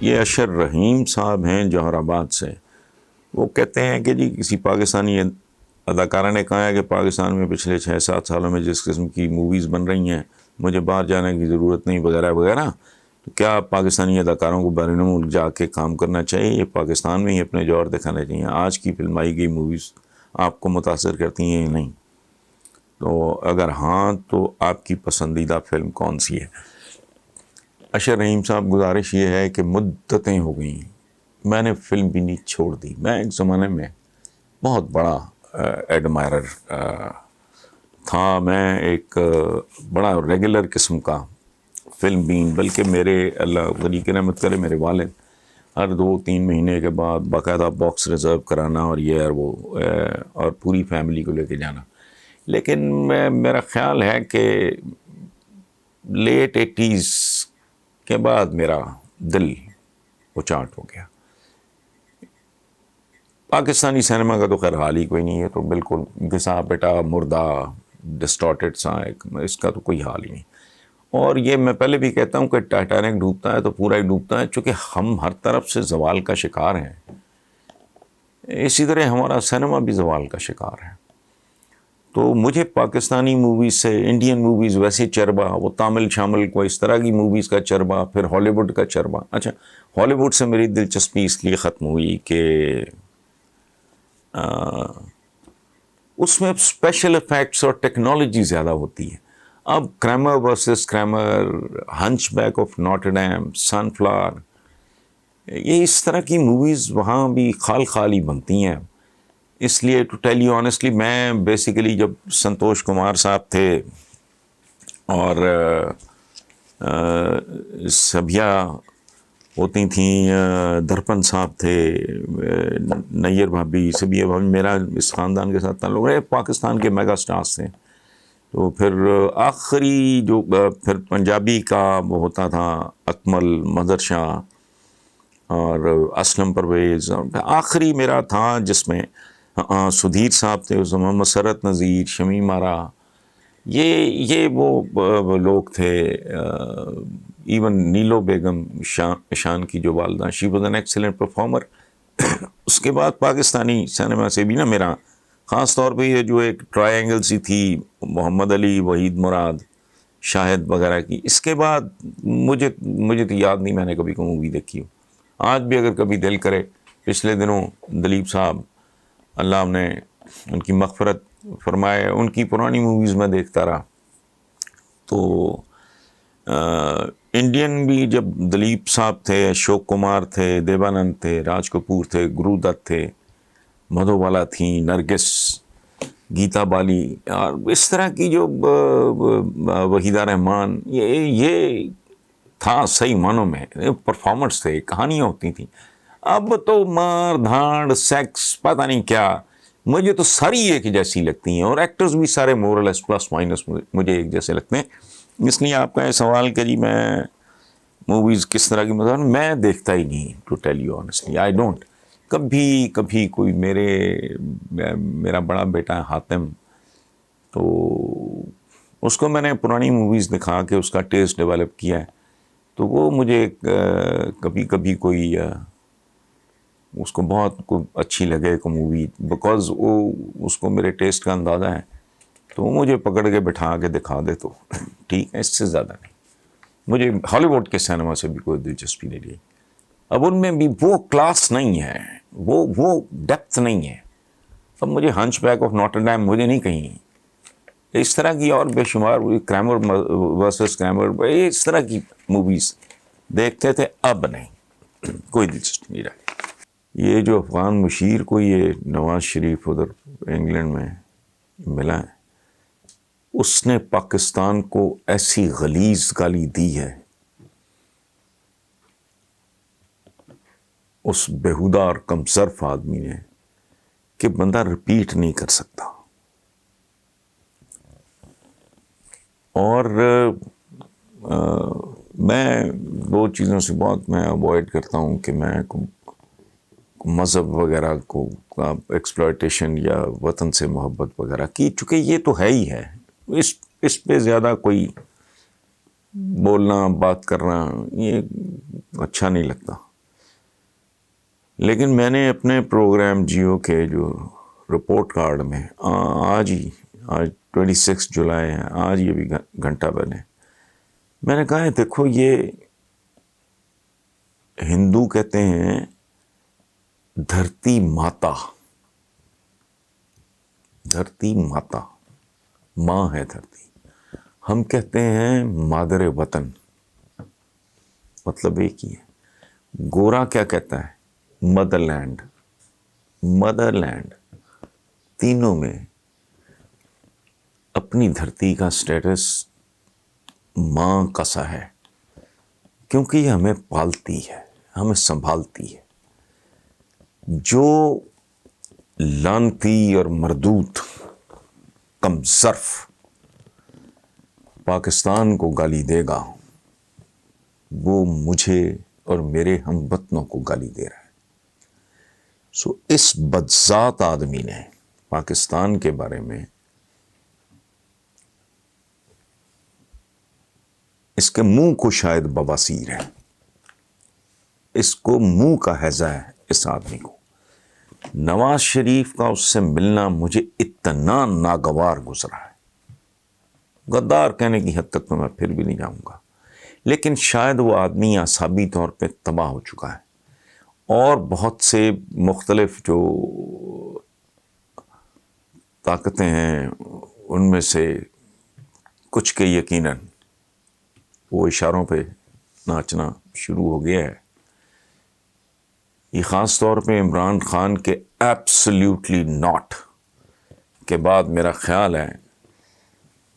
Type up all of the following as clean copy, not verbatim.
یہ اشر رحیم صاحب ہیں جوہر آباد سے. وہ کہتے ہیں کہ جی کسی پاکستانی اداکارہ نے کہا ہے کہ پاکستان میں پچھلے 6-7 سالوں میں جس قسم کی موویز بن رہی ہیں مجھے باہر جانے کی ضرورت نہیں وغیرہ وغیرہ. تو کیا پاکستانی اداکاروں کو بیرون ملک جا کے کام کرنا چاہیے یا پاکستان میں ہی اپنے جوہر دکھانے چاہیے؟ آج کی فلمائی گئی موویز آپ کو متاثر کرتی ہیں یا نہیں؟ تو اگر ہاں تو آپ کی پسندیدہ فلم کون سی ہے؟ اشر رحیم صاحب، گزارش یہ ہے کہ مدتیں ہو گئیں میں نے فلم بینی چھوڑ دی. میں ایک زمانے میں بہت بڑا ایڈمائرر تھا. میں ایک بڑا ریگولر قسم کا فلم بین، بلکہ میرے اللہ غنی کی رحمت کرے میرے والد ہر 2-3 مہینے کے بعد باقاعدہ باکس ریزرو کرانا اور یہ اور وہ اور پوری فیملی کو لے کے جانا. لیکن میرا خیال ہے کہ لیٹ 80s کے بعد میرا دل اچاٹ ہو گیا. پاکستانی سینما کا تو خیر حال ہی کوئی نہیں ہے، تو بالکل گھسا پٹا مردہ ڈسٹارٹڈ سا اس کا تو کوئی حال ہی نہیں. اور یہ میں پہلے بھی کہتا ہوں کہ ٹائٹینک ڈوبتا ہے تو پورا ہی ڈوبتا ہے، چونکہ ہم ہر طرف سے زوال کا شکار ہیں. اسی طرح ہمارا سینما بھی زوال کا شکار ہے. تو مجھے پاکستانی موویز سے انڈین موویز ویسے چربا، وہ تامل شامل کو اس طرح کی موویز کا چربا، پھر ہالی ووڈ کا چربا. اچھا، ہالی ووڈ سے میری دلچسپی اس لیے ختم ہوئی کہ اس میں اسپیشل افیکٹس اور ٹیکنالوجی زیادہ ہوتی ہے. اب Kramer versus Kramer, hunchback of Notre Dame, sunflower, یہ اس طرح کی موویز وہاں بھی خال خال ہی بنتی ہیں. اس لیے ٹو ٹیل یو آنیسٹلی، میں بیسیکلی جب سنتوش کمار صاحب تھے اور سبھیا ہوتی تھیں، درپن صاحب تھے، نیئر بھابھی، سبھیا بھابھی، میرا اس خاندان کے ساتھ تعلق ہے، پاکستان کے میگا سٹارز تھے. تو پھر آخری جو پھر پنجابی کا وہ ہوتا تھا اکمل، مظہر شاہ اور اسلم پرویز، اور آخری میرا تھا جس میں سدھیر صاحب تھے، اس میں مسرت نذیر، شمیم آرا، یہ وہ لوگ تھے. ایون نیلو بیگم، شان کی جو والدہ، she was an excellent performer. اس کے بعد پاکستانی سینما سے بھی نا میرا خاص طور پہ یہ جو ایک ٹرائی اینگل سی تھی محمد علی، وحید مراد، شاہد وغیرہ کی، اس کے بعد مجھے تو یاد نہیں میں نے کبھی کوئی مووی دیکھی ہو. آج بھی اگر کبھی دل کرے، پچھلے دنوں دلیپ صاحب اللہ نے ان کی مغفرت فرمائے، ان کی پرانی موویز میں دیکھتا رہا. تو انڈین بھی جب دلیپ صاحب تھے، اشوک کمار تھے، دیوانند تھے، راج کپور تھے، گرو دت تھے، مدھو بالا تھیں، نرگس، گیتا بالی، اور اس طرح کی جو وحیدہ رحمان، یہ تھا صحیح معنوں میں پرفارمرز تھے، کہانیاں ہوتی تھیں. اب تو مار دھاڑ، سیکس، پتہ نہیں کیا، مجھے تو ساری ایک جیسی لگتی ہیں، اور ایکٹرز بھی سارے مورلس پلس مائنس مجھے ایک جیسے لگتے ہیں. اس لیے آپ کا یہ سوال کہ جی میں موویز کس طرح کی مطلب میں دیکھتا ہی نہیں، to tell you honestly I don't. کبھی کوئی میرا بڑا بیٹا ہے حاتم، تو اس کو میں نے پرانی موویز دکھا کے اس کا ٹیسٹ ڈیولپ کیا ہے. تو وہ مجھے کبھی کوئی اس کو بہت اچھی لگے کوئی مووی، بیکاز وہ اس کو میرے ٹیسٹ کا اندازہ ہے، تو وہ مجھے پکڑ کے بٹھا کے دکھا دے تو ٹھیک ہے، اس سے زیادہ نہیں. مجھے ہالی ووڈ کے سینما سے بھی کوئی دلچسپی نہیں رہی. اب ان میں بھی وہ کلاس نہیں ہے، وہ ڈیپتھ نہیں ہے. اب مجھے ہنچ بیک آف ناٹر ڈیم مجھے نہیں کہیں، اس طرح کی اور بے شمار کریمر ورسز کریمر، اس طرح کی موویز دیکھتے تھے، اب نہیں، کوئی دلچسپی نہیں رہی. یہ جو افغان مشیر کو یہ نواز شریف ادھر انگلینڈ میں ملا ہے، اس نے پاکستان کو ایسی غلیظ گالی دی ہے، اس بےہودہ اور کمصرف آدمی نے، کہ بندہ رپیٹ نہیں کر سکتا. اور میں دو چیزوں سے بہت میں اوائڈ کرتا ہوں کہ میں مذہب وغیرہ کو ایکسپلائٹیشن یا وطن سے محبت وغیرہ کی، چونکہ یہ تو ہے ہی ہے، اس پہ زیادہ کوئی بولنا، بات کرنا، یہ اچھا نہیں لگتا. لیکن میں نے اپنے پروگرام جیو کے جو رپورٹ کارڈ میں آج 26 جولائی ہے، آج یہ بھی گھنٹہ پہلے میں نے کہا ہے دیکھو، یہ ہندو کہتے ہیں دھرتی ماتا، دھرتی ماتا، ماں ہے دھرتی. ہم کہتے ہیں مادر وطن، مطلب ایک ہی ہے. گورا کیا کہتا ہے؟ Motherland. Motherland. تینوں میں اپنی دھرتی کا سٹیٹس ماں کا سا ہے، کیونکہ یہ ہمیں پالتی ہے، ہمیں سنبھالتی ہے. جو لانتی اور مردود کم ظرف پاکستان کو گالی دے گا، وہ مجھے اور میرے ہم وطنوں کو گالی دے رہا ہے. سو اس بدذات آدمی نے پاکستان کے بارے میں، اس کے منہ کو شاید بواسیر ہے، اس کو منہ کا ہیضہ ہے اس آدمی کو. نواز شریف کا اس سے ملنا مجھے اتنا ناگوار گزرا ہے، غدار کہنے کی حد تک تو میں پھر بھی نہیں جاؤں گا، لیکن شاید وہ آدمی اعصابی طور پہ تباہ ہو چکا ہے. اور بہت سے مختلف جو طاقتیں ہیں ان میں سے کچھ کے یقیناً وہ اشاروں پہ ناچنا شروع ہو گیا ہے. یہ خاص طور پہ عمران خان کے ایبسلیوٹلی ناٹ کے بعد میرا خیال ہے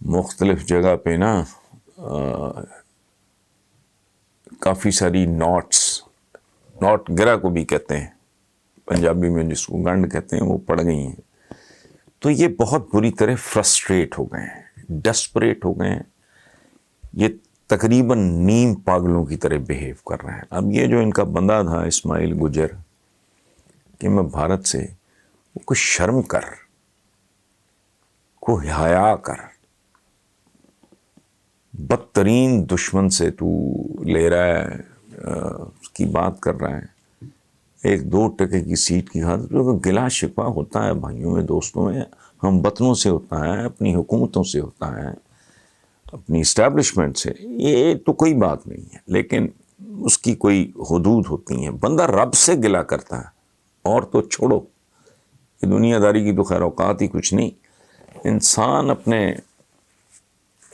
مختلف جگہ پہ نا کافی ساری ناٹ گرا کو بھی کہتے ہیں پنجابی میں، جس کو گنڈ کہتے ہیں، وہ پڑ گئی ہیں. تو یہ بہت بری طرح فرسٹریٹ ہو گئے ہیں، ڈسپریٹ ہو گئے ہیں. یہ تقریباً نیم پاگلوں کی طرح بیہیو کر رہے ہیں. اب یہ جو ان کا بندہ تھا اسماعیل گجر کہ میں بھارت سے، وہ کچھ شرم کر، کو حیا کر. بدترین دشمن سے تو لے رہا ہے، اس کی بات کر رہا ہے 1-2% کی سیٹ کی خاطر. گلا شکوہ ہوتا ہے بھائیوں میں، دوستوں میں، ہم وطنوں سے ہوتا ہے، اپنی حکومتوں سے ہوتا ہے، اپنی اسٹیبلشمنٹ سے. یہ تو کوئی بات نہیں ہے، لیکن اس کی کوئی حدود ہوتی ہیں. بندہ رب سے گلا کرتا ہے، اور تو چھوڑو، یہ دنیا داری کی تو خیر اوقات ہی کچھ نہیں. انسان اپنے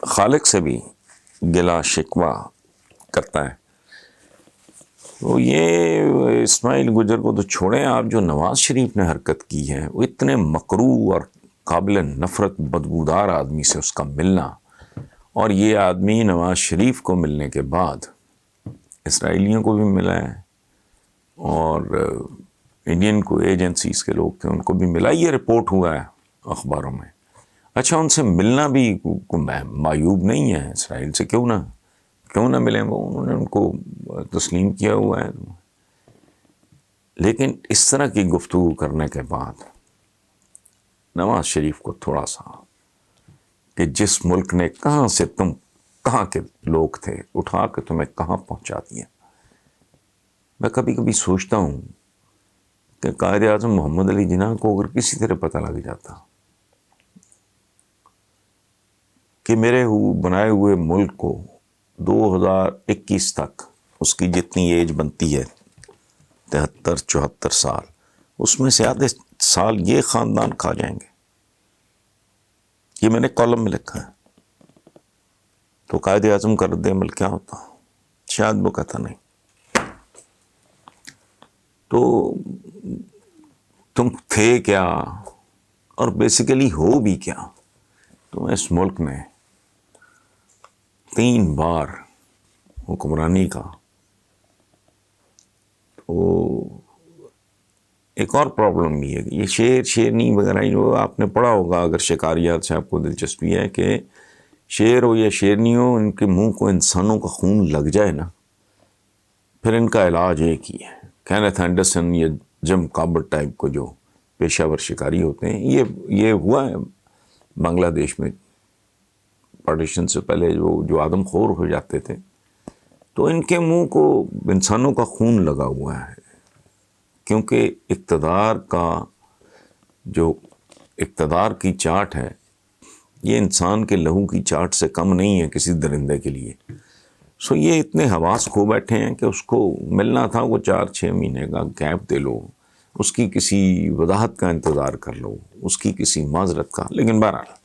خالق سے بھی گلا شکوہ کرتا ہے. تو یہ اسماعیل گجر کو تو چھوڑیں آپ، جو نواز شریف نے حرکت کی ہے، وہ اتنے مکروہ اور قابل نفرت بدبودار آدمی سے اس کا ملنا، اور یہ آدمی نواز شریف کو ملنے کے بعد اسرائیلیوں کو بھی ملا ہے، اور انڈین کو ایجنسیز کے لوگ تھے ان کو بھی ملا. یہ رپورٹ ہوا ہے اخباروں میں. اچھا، ان سے ملنا بھی معیوب نہیں ہے. اسرائیل سے کیوں نہ ملیں، وہ انہوں نے ان کو تسلیم کیا ہوا ہے. لیکن اس طرح کی گفتگو کرنے کے بعد نواز شریف کو تھوڑا سا، کہ جس ملک نے کہاں کے لوگ تھے، اٹھا کے تمہیں کہاں پہنچا دیا. میں کبھی کبھی سوچتا ہوں کہ قائد اعظم محمد علی جناح کو اگر کسی طرح پتہ لگ جاتا کہ میرے بنائے ہوئے ملک کو 2021 تک اس کی جتنی ایج بنتی ہے 73-74 سال، اس میں سے آدھے سال یہ خاندان کھا جائیں گے. یہ میں نے کالم میں لکھا ہے. تو قائد اعظم کا رد عمل کیا ہوتا؟ شاید وہ کہتا نہیں. تو تم تھے کیا، اور بیسیکلی ہو بھی کیا؟ تو اس ملک میں 3 بار حکمرانی کا. تو ایک اور پرابلم بھی ہے کہ یہ شیرنی وغیرہ جو آپ نے پڑھا ہوگا، اگر شکاریات سے آپ کو دلچسپی ہے، کہ شیر ہو یا شیرنی ہو، ان کے منہ کو انسانوں کا خون لگ جائے نا، پھر ان کا علاج ایک ہی ہے. کینتھ اینڈرسن یا جم کابٹ ٹائپ کو جو پیشہ ور شکاری ہوتے ہیں، یہ ہوا ہے بنگلہ دیش میں پارٹیشن سے پہلے، جو آدم خور ہو جاتے تھے، تو ان کے منہ کو انسانوں کا خون لگا ہوا ہے. کیونکہ اقتدار کی چاٹ ہے، یہ انسان کے لہو کی چاٹ سے کم نہیں ہے کسی درندے کے لیے. سو یہ اتنے حواس کھو بیٹھے ہیں کہ اس کو ملنا تھا وہ 4-6 مہینے کا گیپ دے لو، اس کی کسی وضاحت کا انتظار کر لو، اس کی کسی معذرت کا. لیکن بہرحال